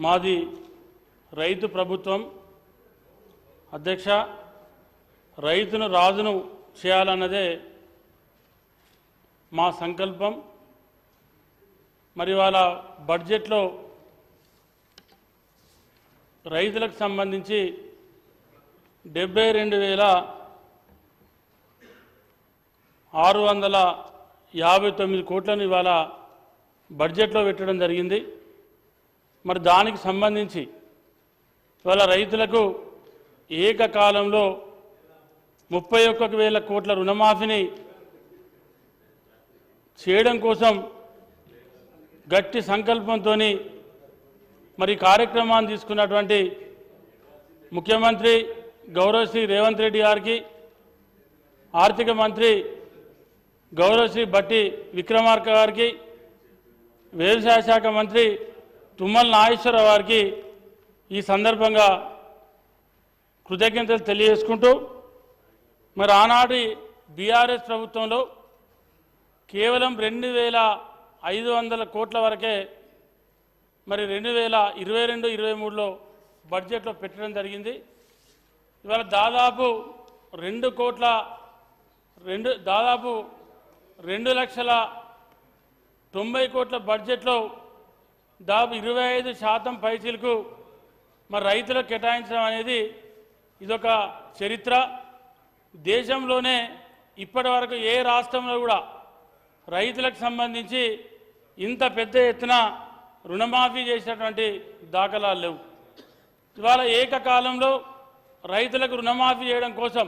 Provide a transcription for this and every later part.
మాది రైతు ప్రభుత్వం అధ్యక్ష రైతును రాజును చేయాలన్నదే మా సంకల్పం। మరి వాళ్ళ బడ్జెట్లో రైతులకు సంబంధించి 72,659 కోట్లను ఇవాళ బడ్జెట్లో పెట్టడం జరిగింది। మరి దానికి సంబంధించి ఇవాళ రైతులకు ఏకకాలంలో 31,000 కోట్ల రుణమాఫీని చేయడం కోసం గట్టి సంకల్పంతో మరి కార్యక్రమాన్ని తీసుకున్నటువంటి ముఖ్యమంత్రి గౌరవశ్రీ రేవంత్ రెడ్డి గారికి, ఆర్థిక మంత్రి గౌరవశ్రీ బట్టి విక్రమార్క గారికి, వ్యవసాయ శాఖ మంత్రి తుమ్మల నాగేశ్వరరావు గారికి ఈ సందర్భంగా కృతజ్ఞతలు తెలియజేసుకుంటూ, మరి ఆనాటి బీఆర్ఎస్ ప్రభుత్వంలో కేవలం 2,500 కోట్ల వరకే మరి 2022-23లో బడ్జెట్లో పెట్టడం జరిగింది। ఇవాళ దాదాపు 2,90,00,000 కోట్ల బడ్జెట్లో దాదాపు 25% పైసలకు మరి రైతులకు కేటాయించడం అనేది ఇదొక చరిత్ర। దేశంలోనే ఇప్పటి వరకు ఏ రాష్ట్రంలో కూడా రైతులకు సంబంధించి ఇంత పెద్ద ఎత్తున రుణమాఫీ చేసినటువంటి దాఖలాలు లేవు। ఇవాళ ఏకకాలంలో రైతులకు రుణమాఫీ చేయడం కోసం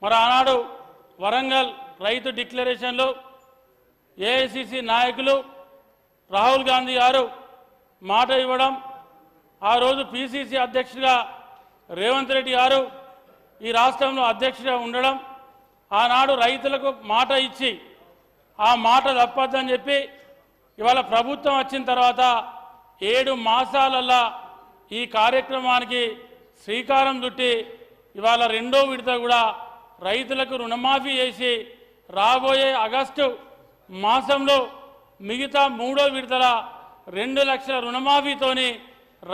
మరి ఆనాడు వరంగల్ రైతు డిక్లరేషన్లో ఏఐసిసి నాయకులు రాహుల్ గాంధీ గారు మాట ఇవ్వడం, ఆ రోజు పిసిసి అధ్యక్షుడిగా రేవంత్ రెడ్డి గారు ఈ రాష్ట్రంలో అధ్యక్షుడిగా ఉండడం, ఆనాడు రైతులకు మాట ఇచ్చి ఆ మాట తప్పొద్దని చెప్పి ఇవాళ ప్రభుత్వం వచ్చిన తర్వాత 7 మాసాలల్లా ఈ కార్యక్రమానికి శ్రీకారం చుట్టి ఇవాళ 2వ విడత కూడా రైతులకు రుణమాఫీ చేసి రాబోయే ఆగస్టు మాసంలో మిగతా 3వ విడతల 2 లక్షల రుణమాఫీతోని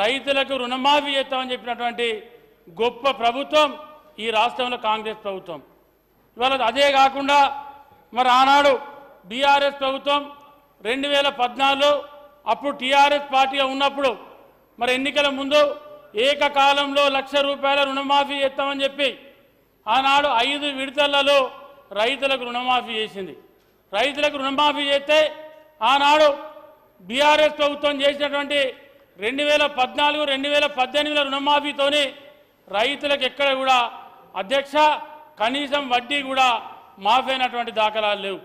రైతులకు రుణమాఫీ చేస్తామని చెప్పినటువంటి గొప్ప ప్రభుత్వం ఈ రాష్ట్రంలో కాంగ్రెస్ ప్రభుత్వం। ఇవాళ అదే కాకుండా మరి ఆనాడు బీఆర్ఎస్ ప్రభుత్వం 2014లో అప్పుడు టీఆర్ఎస్ పార్టీగా ఉన్నప్పుడు మరి ఎన్నికల ముందు ఏకకాలంలో ₹1,00,000 రుణమాఫీ చేస్తామని చెప్పి ఆనాడు 5 విడతలలో రైతులకు రుణమాఫీ చేసింది। రైతులకు రుణమాఫీ చేస్తే ఆనాడు బీఆర్ఎస్ ప్రభుత్వం చేసినటువంటి 2014-2018 రుణమాఫీతోని రైతులకు ఎక్కడ కూడా అధ్యక్ష కనీసం వడ్డీ కూడా మాఫీ అయినటువంటి దాఖలాలు లేవు।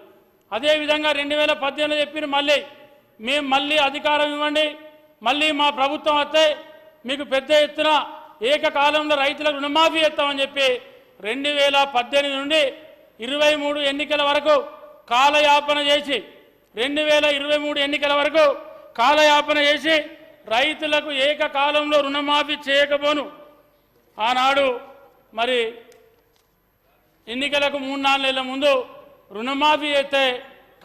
అదేవిధంగా 2018 చెప్పిన మేము మళ్ళీ అధికారం ఇవ్వండి, మళ్ళీ మా ప్రభుత్వం వస్తే మీకు పెద్ద ఎత్తున ఏకకాలంలో రైతులకు రుణమాఫీ చేస్తామని చెప్పి 2018 నుండి 23 ఎన్నికల వరకు కాలయాపన చేసి 2023 ఎన్నికల వరకు కాలయాపన చేసి రైతులకు ఏకకాలంలో రుణమాఫీ చేయకపోను ఆనాడు మరి ఎన్నికలకు 3-4 నెలల ముందు రుణమాఫీ చేస్తే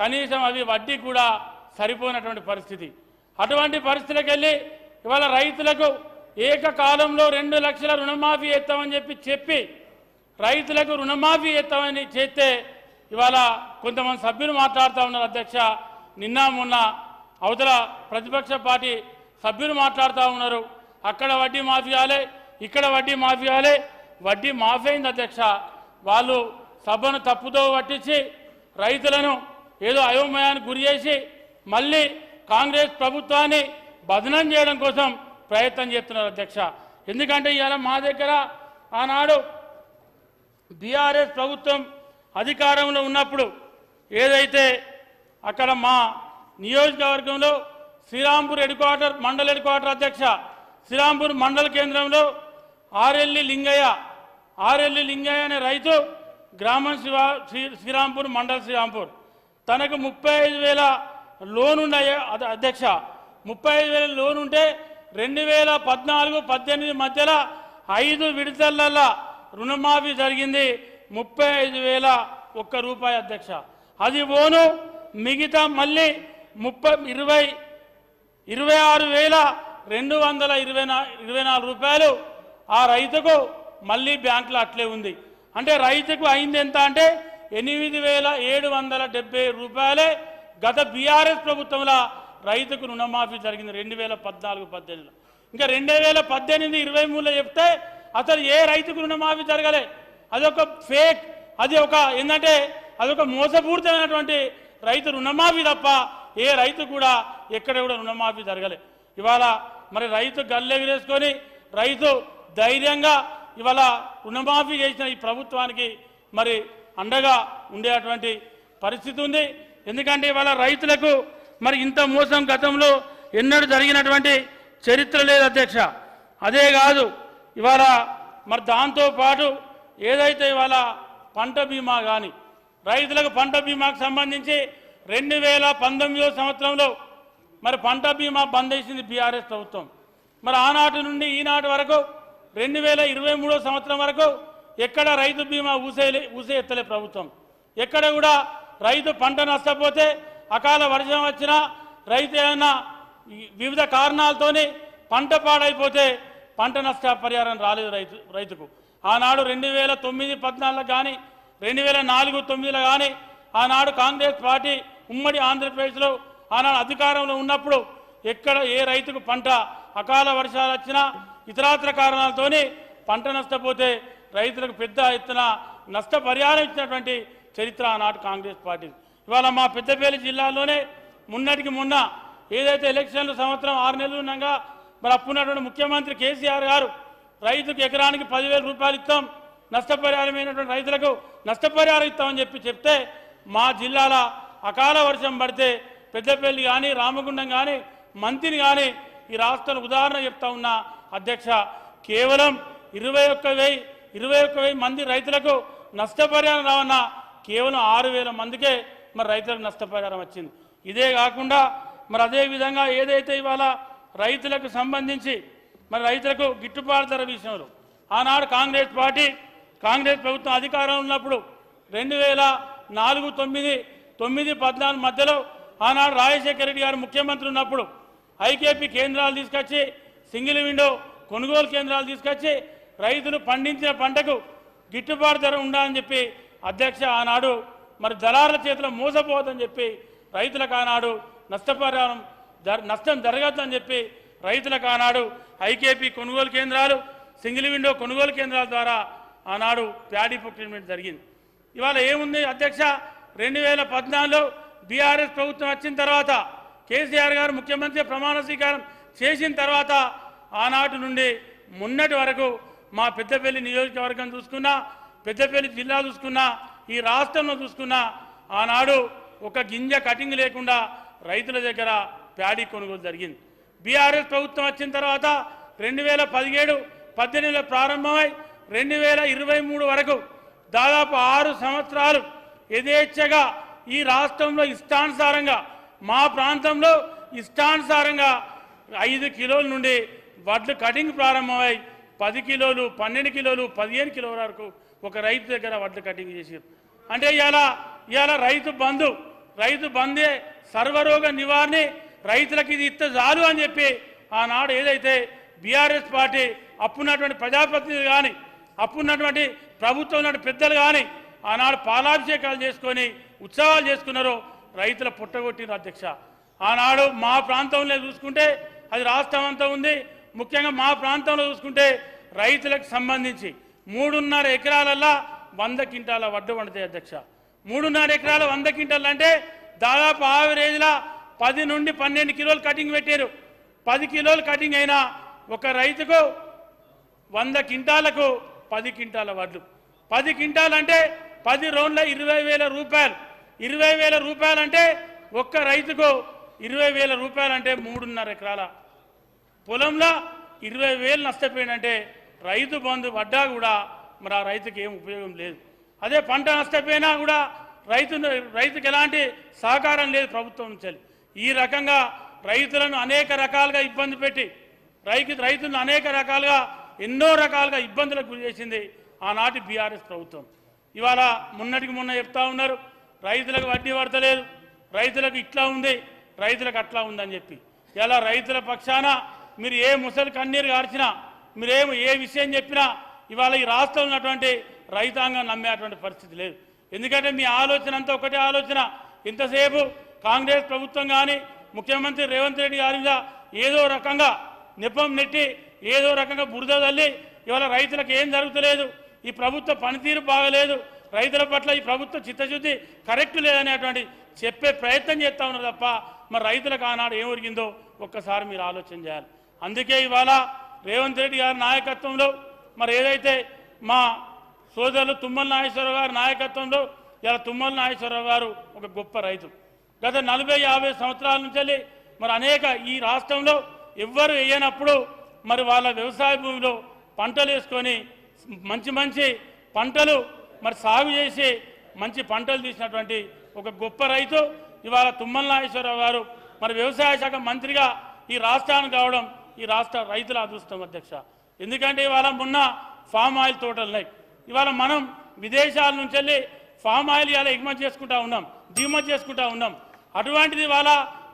కనీసం అవి వడ్డీ కూడా సరిపోయినటువంటి పరిస్థితి। అటువంటి పరిస్థితులకు వెళ్ళి ఇవాళ రైతులకు ఏకకాలంలో 2 లక్షల రుణమాఫీ చేస్తామని చెప్పి రైతులకు రుణమాఫీ చేస్తామని చేస్తే ఇవాళ కొంతమంది సభ్యులు మాట్లాడుతూ ఉన్నారు అధ్యక్ష, నిన్న మొన్న అవతల ప్రతిపక్ష పార్టీ సభ్యులు మాట్లాడుతూ ఉన్నారు, అక్కడ వడ్డీ మాఫీ కాలే, ఇక్కడ వడ్డీ మాఫీ కాలే। వడ్డీ మాఫీ అయింది అధ్యక్ష। వాళ్ళు సభను తప్పుదో పట్టించి రైతులను ఏదో అయోమయానికి గురి చేసి మళ్ళీ కాంగ్రెస్ ప్రభుత్వాన్ని బదనం చేయడం కోసం ప్రయత్నం చేస్తున్నారు అధ్యక్ష। ఎందుకంటే ఇవాళ మా దగ్గర ఆనాడు బీఆర్ఎస్ ప్రభుత్వం అధికారంలో ఉన్నప్పుడు ఏదైతే అక్కడ మా నియోజకవర్గంలో శ్రీరాంపూర్ మండల హెడ్ క్వార్టర్ అధ్యక్ష, శ్రీరాంపూర్ మండల కేంద్రంలో ఆరెల్లి లింగయ్య అనే రైతు గ్రామం శ్రీరాంపూర్ మండల శ్రీరాంపూర్ తనకు 35,000 లోన్ ఉన్నాయో అధ్యక్ష। 35,000 లోన్ ఉంటే 2014-18 మధ్యలో 5 విడతలలో రుణమాఫీ జరిగింది 35,001 రూపాయలు అధ్యక్ష। అది ఓను మిగతా మళ్ళీ 26,000 224 రూపాయలు ఆ రైతుకు మళ్ళీ బ్యాంకులో అట్లే ఉంది. అంటే రైతుకు అయింది ఎంత అంటే 8,770 రూపాయలే గత బీఆర్ఎస్ ప్రభుత్వంలో రైతుకు రుణమాఫీ జరిగింది 2014-18. ఇంకా 2018-23లో చెప్తే అసలు ఏ రైతుకు రుణమాఫీ జరగలే. అదొక ఫేక్, అది ఒక ఏంటంటే అదొక మోసపూరితమైనటువంటి రైతు రుణమాఫీ తప్ప ఏ రైతు కూడా ఎక్కడ కూడా రుణమాఫీ జరగలే. ఇవాళ మరి రైతు గల్లెగిరేసుకొని రైతు ధైర్యంగా ఇవాళ రుణమాఫీ చేసిన ఈ ప్రభుత్వానికి మరి అండగా ఉండేటువంటి పరిస్థితి ఉంది. ఎందుకంటే ఇవాళ రైతులకు మరి ఇంత మోసం గతంలో ఎన్నడూ జరిగినటువంటి చరిత్ర లేదు అధ్యక్ష. అదే కాదు ఇవాళ మరి దాంతోపాటు ఏదైతే ఇవాళ పంట బీమా కానీ రైతులకు పంట బీమాకు సంబంధించి 2019 సంవత్సరంలో మరి పంట బీమా బంద్ చేసింది బీఆర్ఎస్ ప్రభుత్వం. మరి ఆనాటి నుండి ఈనాటి వరకు 2023 సంవత్సరం వరకు ఎక్కడ రైతు బీమా ఊసే ఎత్తలే ప్రభుత్వం. ఎక్కడ కూడా రైతు పంట నష్టపోతే అకాల వర్షం వచ్చినా రైతు ఏమైనా వివిధ కారణాలతోని పంట పాడైపోతే పంట నష్ట పరిహారం రాలేదు రైతుకు. ఆనాడు 2009-14 కానీ 2004-9 కానీ ఆనాడు కాంగ్రెస్ పార్టీ ఉమ్మడి ఆంధ్రప్రదేశ్లో ఆనాడు అధికారంలో ఉన్నప్పుడు ఎక్కడ ఏ రైతుకు పంట అకాల వర్షాలు వచ్చినా ఇతరాతర కారణాలతోని పంట నష్టపోతే రైతులకు పెద్ద ఎత్తున నష్టపరిహారం ఇచ్చినటువంటి చరిత్ర ఆనాడు కాంగ్రెస్ పార్టీ. ఇవాళ మా పెద్దపల్లి జిల్లాలోనే మొన్నటికి మొన్న ఏదైతే ఎలక్షన్లు సంవత్సరం 6 నెలలు ఉండగా మరి అప్పున్నటువంటి ముఖ్యమంత్రి కేసీఆర్ గారు రైతుకు ఎకరానికి 10,000 రూపాయలు ఇస్తాం, నష్టపరిహారమైనటువంటి రైతులకు నష్టపరిహారం ఇస్తామని చెప్తే మా జిల్లాల అకాల వర్షం పడితే పెద్దపల్లి కానీ రామగుండం కానీ మంతిని కానీ ఈ రాష్ట్రంలో ఉదాహరణ చెప్తా ఉన్న అధ్యక్ష కేవలం 21,000 మంది రైతులకు నష్టపరిహారం రావన్న కేవలం 6,000 మందికే మరి రైతులకు నష్టపరిహారం వచ్చింది. ఇదే కాకుండా మరి అదేవిధంగా ఏదైతే ఇవాళ రైతులకు సంబంధించి మరి రైతులకు గిట్టుబాటు ధర విషయంలో ఆనాడు కాంగ్రెస్ ప్రభుత్వం అధికారంలో ఉన్నప్పుడు 2004-9-14 మధ్యలో ఆనాడు రాజశేఖర రెడ్డి గారు ముఖ్యమంత్రి ఉన్నప్పుడు ఐకేపీ కేంద్రాలు తీసుకొచ్చి సింగిల్ విండో కొనుగోలు కేంద్రాలు తీసుకొచ్చి రైతులు పండించిన పంటకు గిట్టుబాటు ధర ఉండాలని చెప్పి అధ్యక్ష ఆనాడు మరి దళారుల చేతిలో మోసపోవద్దని చెప్పి రైతులకు ఆనాడు నష్టం జరగద్దని చెప్పి రైతులకు ఆనాడు ఐకేపీ కొనుగోలు కేంద్రాలు సింగిల్ విండో కొనుగోలు కేంద్రాల ద్వారా ఆనాడు ప్యాడీ ప్రొక్యూర్మెంట్ జరిగింది. ఇవాళ ఏముంది అధ్యక్ష 2014లో బీఆర్ఎస్ ప్రభుత్వం వచ్చిన తర్వాత కేసీఆర్ గారు ముఖ్యమంత్రి ప్రమాణ స్వీకారం చేసిన తర్వాత ఆనాటి నుండి మొన్నటి వరకు మా పెద్దపల్లి నియోజకవర్గం చూసుకున్నా పెద్దపల్లి జిల్లా చూసుకున్నా ఈ రాష్ట్రంలో చూసుకున్నా ఆనాడు ఒక గింజ కటింగ్ లేకుండా రైతుల దగ్గర ప్యాడీ కొనుగోలు జరిగింది. బీఆర్ఎస్ ప్రభుత్వం వచ్చిన తర్వాత 2017-18 ప్రారంభమై 2023 వరకు దాదాపు 6 సంవత్సరాలు యథేచ్ఛగా ఈ రాష్ట్రంలో ఇష్టానుసారంగా మా ప్రాంతంలో ఇష్టానుసారంగా 5 కిలోల నుండి వడ్లు కటింగ్ ప్రారంభమై 10 కిలోలు 12 కిలోలు 15 కిలోల వరకు ఒక రైతు దగ్గర వడ్లు కటింగ్ చేశారు. అంటే ఇవాళ రైతు బందే సర్వరోగ నివారణ రైతులకు ఇది ఇస్తే చాలు అని చెప్పి ఆనాడు ఏదైతే బీఆర్ఎస్ పార్టీ అప్పున్నటువంటి ప్రజాప్రతినిధులు కానీ అప్పున్నటువంటి ప్రభుత్వం పెద్దలు కానీ ఆనాడు పాలాభిషేకాలు చేసుకొని ఉత్సవాలు చేసుకున్నారో రైతుల పుట్టగొట్టిన అధ్యక్ష. ఆనాడు మా ప్రాంతంలో చూసుకుంటే అది రాష్ట్రం అంతా ఉంది. ముఖ్యంగా మా ప్రాంతంలో చూసుకుంటే రైతులకు సంబంధించి 3.5 ఎకరాలల్లా 100 క్వింటాల వడ్డు పండుతాయి అధ్యక్ష. 3.5 ఎకరాలు 100 క్వింటాలు అంటే దాదాపు ఆవరేజ్లా 10 నుండి 12 కిలోలు కటింగ్ పెట్టారు. 10 కిలోలు కటింగ్ అయినా ఒక రైతుకు 100 క్వింటాలకు 10 క్వింటాల వడ్లు. 10 క్వింటాలు అంటే 10 రౌండ్ల 20,000 రూపాయలు. 20,000 రూపాయలు అంటే ఒక్క రైతుకు 20,000 రూపాయలు అంటే 3.5 ఎకరాల పొలంలో 20,000 నష్టపోయిందంటే రైతు బంధు పడ్డా కూడా మరి ఆ రైతుకి ఏం ఉపయోగం లేదు. అదే పంట నష్టపోయినా కూడా రైతుకి ఎలాంటి సహకారం లేదు ప్రభుత్వం నుంచి. ఈ రకంగా రైతులను అనేక రకాలుగా ఇబ్బంది పెట్టి రైతులను అనేక రకాలుగా ఎన్నో రకాలుగా ఇబ్బందులకు గురి చేసింది ఆనాటి బీఆర్ఎస్ ప్రభుత్వం. ఇవాళ మొన్నటికి మొన్న చెప్తా ఉన్నారు రైతులకు వడ్డీ పడతలేదు, రైతులకు ఇట్లా ఉంది, రైతులకు అట్లా ఉందని చెప్పి. ఇలా రైతుల పక్షాన మీరు ఏ ముసలి కన్నీరు గార్చినా ఏ విషయం చెప్పినా ఇవాళ ఈ రాష్ట్రంలో ఉన్నటువంటి రైతాంగం నమ్మేటువంటి పరిస్థితి లేదు. ఎందుకంటే మీ ఆలోచన అంతా ఒకటే ఆలోచన. ఇంతసేపు కాంగ్రెస్ ప్రభుత్వం కానీ ముఖ్యమంత్రి రేవంత్ రెడ్డి గారి మీద ఏదో రకంగా నెపం నెట్టి ఏదో రకంగా బురద తల్లి ఇవాళ రైతులకు ఏం జరుగుతలేదు, ఈ ప్రభుత్వ పనితీరు బాగలేదు, రైతుల పట్ల ఈ ప్రభుత్వ చిత్తశుద్ధి కరెక్ట్ లేదనేటువంటి చెప్పే ప్రయత్నం చేస్తూ ఉన్నారు తప్ప మరి రైతులకు ఆనాడు ఏం ఒరిగిందో ఒక్కసారి మీరు ఆలోచన చేయాలి. అందుకే ఇవాళ రేవంత్ రెడ్డి గారి నాయకత్వంలో మరి ఏదైతే మా సోదరులు తుమ్మల నాగేశ్వరరావు గారి నాయకత్వంలో ఇలా తుమ్మల నాగేశ్వరరావు గారు ఒక గొప్ప రైతు. గత 40-50 సంవత్సరాల నుంచి మరి అనేక ఈ రాష్ట్రంలో ఎవ్వరు వేయనప్పుడు మరి వాళ్ళ వ్యవసాయ భూమిలో పంటలు వేసుకొని మంచి పంటలు మరి సాగు చేసి మంచి పంటలు తీసినటువంటి ఒక గొప్ప రైతు ఇవాళ తుమ్మల నాగేశ్వరరావు గారు మరి వ్యవసాయ శాఖ మంత్రిగా ఈ రాష్ట్రానికి కావడం ఈ రాష్ట్ర రైతుల అదృష్టం అధ్యక్ష. ఎందుకంటే ఇవాళ మొన్న ఫామ్ ఆయిల్ తోటలు ఉన్నాయి. ఇవాళ మనం విదేశాల నుంచి వెళ్ళి ఫామ్ ఆయిల్ ఇవాళ ఎగుమతి చేసుకుంటా ఉన్నాం, దిగుమతి చేసుకుంటా ఉన్నాం. అటువంటిది ఇవాళ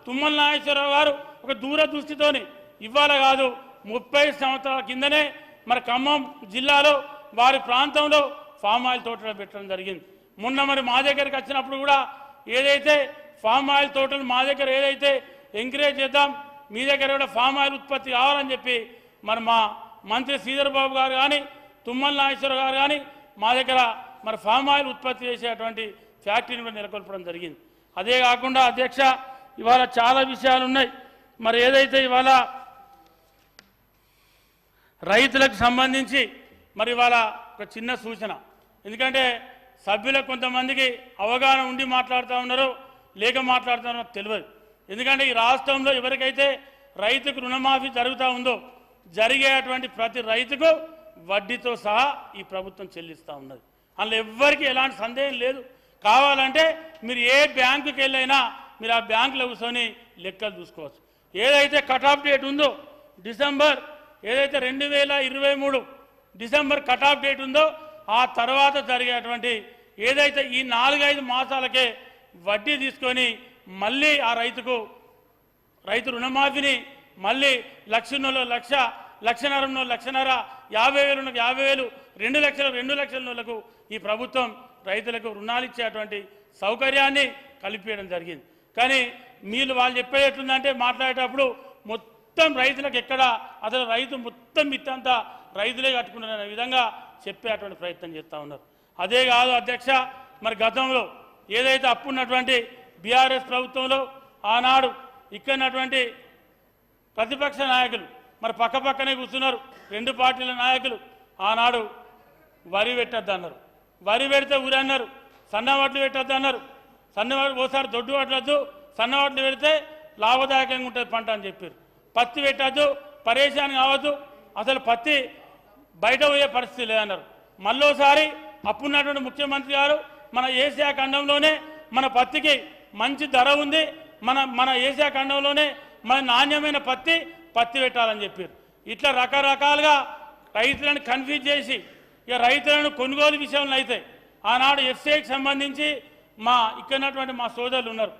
తుమ్మల నాగేశ్వరరావు గారు ఒక దూరదృష్టితోని ఇవాళ కాదు 30 సంవత్సరాల కిందనే మరి ఖమ్మం జిల్లాలో వారి ప్రాంతంలో ఫామ్ ఆయిల్ తోటలు పెట్టడం జరిగింది. మొన్న మరి మా దగ్గరికి వచ్చినప్పుడు కూడా ఏదైతే ఫామ్ ఆయిల్ తోటలు మా దగ్గర ఏదైతే ఎంకరేజ్ చేద్దాం, మీ దగ్గర కూడా ఫామ్ ఆయిల్ ఉత్పత్తి కావాలని చెప్పి మరి మా మంత్రి శ్రీధర్ బాబు గారు కానీ తుమ్మల నాగేశ్వరరావు గారు కానీ మా దగ్గర మరి ఫామ్ ఆయిల్ ఉత్పత్తి చేసేటువంటి ఫ్యాక్టరీని కూడా నెలకొల్పడం జరిగింది. అదే కాకుండా అధ్యక్ష ఇవాళ చాలా విషయాలు ఉన్నాయి. మరి ఏదైతే ఇవాళ రైతులకు సంబంధించి మరి ఇవాళ ఒక చిన్న సూచన, ఎందుకంటే సభ్యులకు కొంతమందికి అవగాహన ఉండి మాట్లాడుతూ ఉన్నారో లేక మాట్లాడుతున్నారో తెలియదు. ఎందుకంటే ఈ రాష్ట్రంలో ఎవరికైతే రైతుకు రుణమాఫీ జరుగుతూ ఉందో జరిగేటువంటి ప్రతి రైతుకు వడ్డీతో సహా ఈ ప్రభుత్వం చెల్లిస్తూ ఉన్నది. అందులో ఎవ్వరికి ఎలాంటి సందేహం లేదు. కావాలంటే మీరు ఏ బ్యాంకుకి వెళ్ళైనా మీరు ఆ బ్యాంకులో కూర్చొని లెక్కలు చూసుకోవచ్చు. ఏదైతే కట్ ఆఫ్ డేట్ ఉందో డిసెంబర్ ఏదైతే 2023 డిసెంబర్ కట్ ఆఫ్ డేట్ ఉందో ఆ తర్వాత జరిగేటువంటి ఏదైతే ఈ 4-5 మాసాలకే వడ్డీ తీసుకొని మళ్ళీ ఆ రైతు రుణమాఫీని మళ్ళీ 1,00,000 లక్ష, 1,50,000 లక్షన్నర, 50,000 50,000, 2 లక్షలు 2 లక్షల ఈ ప్రభుత్వం రైతులకు రుణాలు ఇచ్చేటువంటి సౌకర్యాన్ని కల్పించడం జరిగింది. కానీ వాళ్ళు చెప్పేది ఎట్లుందంటే మాట్లాడేటప్పుడు మొత్తం రైతులకు ఎక్కడ అసలు రైతు మొత్తం మిత్తంతా రైతులే కట్టుకున్నారనే విధంగా చెప్పేటువంటి ప్రయత్నం చేస్తూ ఉన్నారు. అదే కాదు అధ్యక్ష, మరి గతంలో ఏదైతే అప్పున్నటువంటి బీఆర్ఎస్ ప్రభుత్వంలో ఆనాడు ఇక్కడటువంటి ప్రతిపక్ష నాయకులు మరి పక్కనే కూర్చున్నారు 2 పార్టీల నాయకులు. ఆనాడు వరి పెట్టద్దు అన్నారు, వరి పెడితే ఊరి అన్నారు, సన్నవడ్లు పెట్టద్దు అన్నారు, సన్నవడ్లు ఓసారి దొడ్డు వడ్లద్దు, సన్నవడ్లు పెడితే లాభదాయకంగా ఉంటుంది పంట అని చెప్పారు. పత్తి పెట్టద్దు, పరేషాన్ కావద్దు, అసలు పత్తి బయట పోయే పరిస్థితి లేదన్నారు. మళ్ళోసారి అప్పున్నటువంటి ముఖ్యమంత్రి గారు మన ఏషియా ఖండంలోనే మన పత్తికి మంచి ధర ఉంది, మన ఏషియా ఖండంలోనే మన నాణ్యమైన పత్తి పెట్టాలని చెప్పారు. ఇట్లా రకరకాలుగా రైతులను కన్ఫ్యూజ్ చేసి ఇక రైతులను కొనుగోలు విషయంలో అయితే ఆనాడు ఎఫ్సీఐకి సంబంధించి ఇక్కడటువంటి మా సోదరులు ఉన్నారు,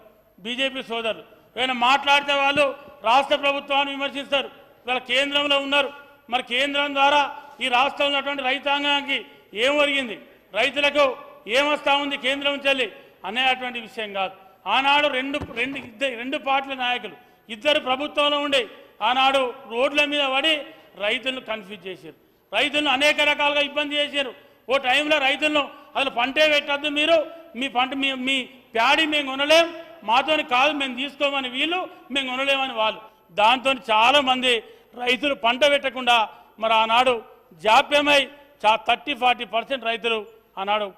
బీజేపీ సోదరులు. ఏమైనా మాట్లాడితే వాళ్ళు రాష్ట్ర ప్రభుత్వాన్ని విమర్శిస్తారు. ఇవాళ కేంద్రంలో ఉన్నారు, మరి కేంద్రం ద్వారా ఈ రాష్ట్రంలో ఉన్నటువంటి రైతాంగానికి ఏం ఒరిగింది, రైతులకు ఏమొస్తా ఉంది కేంద్రం నుంచి అనేటువంటి విషయం కాదు. ఆనాడు రెండు పార్టీల నాయకులు ఇద్దరు ప్రభుత్వంలో ఉండి ఆనాడు రోడ్ల మీద పడి రైతులను కన్ఫ్యూజ్ చేశారు, రైతులను అనేక రకాలుగా ఇబ్బంది చేశారు. ఓ టైంలో రైతులను అసలు పంటే పెట్టద్దు, మీరు మీ పంట మీ ప్యాడీ మేము కొనలేం, మాతోని కాదు మేము తీసుకోమని వీళ్ళు, మేము కొనలేమని వాళ్ళు. దాంతో చాలామంది రైతులు పంట పెట్టకుండా మరి ఆనాడు జాప్యమై 30-40% రైతులు ఆనాడు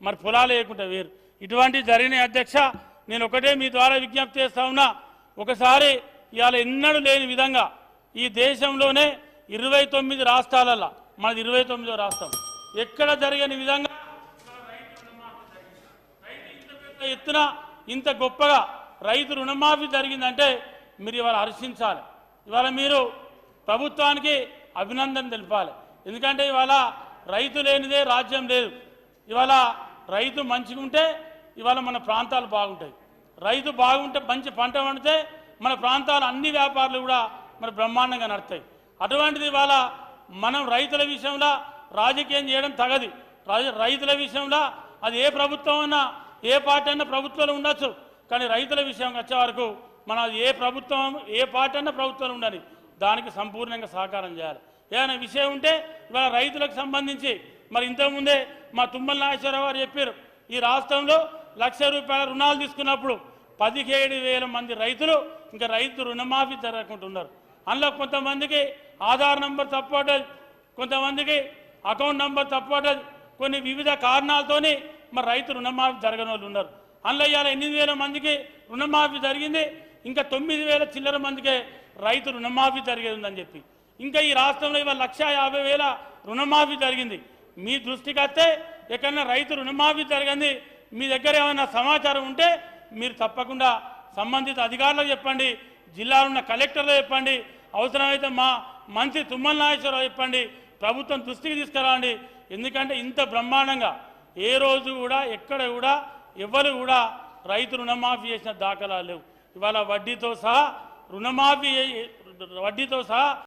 మరి పొలాలు వేయకుండా వేరు. ఇటువంటి జరిగిన అధ్యక్ష నేను ఒకటే మీ ద్వారా విజ్ఞప్తి చేస్తా ఉన్నా, ఒకసారి ఇవాళ ఎన్నడూ లేని విధంగా ఈ దేశంలోనే 29 రాష్ట్రాలలో మనది 29వ రాష్ట్రం, ఎక్కడ జరిగిన విధంగా ఎత్తున ఇంత గొప్పగా రైతు రుణమాఫీ జరిగిందంటే మీరు ఇవాళ హర్షించాలి. ఇవాళ మీరు ప్రభుత్వానికి అభినందన తెలపాలి. ఎందుకంటే ఇవాళ రైతు లేనిదే రాజ్యం లేదు. ఇవాళ రైతు మంచిగా ఉంటే ఇవాళ మన ప్రాంతాలు బాగుంటాయి, రైతు బాగుంటే మంచి పంట పండితే మన ప్రాంతాలు అన్ని వ్యాపారులు కూడా మరి బ్రహ్మాండంగా నడుస్తాయి. అటువంటిది ఇవాళ మనం రైతుల విషయంలో రాజకీయం చేయడం తగది. రైతుల విషయంలో అది ఏ ప్రభుత్వం అన్నా ఏ పార్టీ అన్నా ప్రభుత్వంలో ఉండొచ్చు, కానీ రైతుల విషయం వచ్చే వరకు మన ఏ ప్రభుత్వం ఏ పార్టీ అన్నా ప్రభుత్వంలో ఉండాలి, దానికి సంపూర్ణంగా సహకారం చేయాలి. ఏదైనా విషయం ఉంటే ఇవాళ రైతులకు సంబంధించి మరి ఇంతకుముందే మా తుమ్మల నాగేశ్వరరావు గారు చెప్పారు, ఈ రాష్ట్రంలో ₹1,00,000 రుణాలు తీసుకున్నప్పుడు 17,000 మంది రైతులు ఇంకా రైతు రుణమాఫీ జరగకుంటున్నారు. అందులో కొంతమందికి ఆధార్ నంబర్ తప్పటది, కొంతమందికి అకౌంట్ నంబర్ తప్పటది, కొన్ని వివిధ కారణాలతోని మరి రైతు రుణమాఫీ జరగని వాళ్ళు ఉన్నారు. అందులో ఇవాళ 8,000 మందికి రుణమాఫీ జరిగింది, ఇంకా 9,000 చిల్లర మందికే రైతు రుణమాఫీ జరిగేది ఉందని చెప్పి, ఇంకా ఈ రాష్ట్రంలో ఇవాళ 1,50,000 రుణమాఫీ జరిగింది. మీ దృష్టికి వస్తే ఎక్కడన్నా రైతు రుణమాఫీ జరిగింది మీ దగ్గర ఏమైనా సమాచారం ఉంటే మీరు తప్పకుండా సంబంధిత అధికారులకు చెప్పండి, జిల్లాలో ఉన్న కలెక్టర్లు చెప్పండి, అవసరమైతే మా మంత్రి తుమ్మల నాగేశ్వరరావు చెప్పండి, ప్రభుత్వం దృష్టికి తీసుకురండి. ఎందుకంటే ఇంత బ్రహ్మాండంగా ఏ రోజు కూడా ఎక్కడ కూడా ఎవరు కూడా రైతు రుణమాఫీ చేసిన దాఖలాలు లేవు. ఇవాళ వడ్డీతో సహా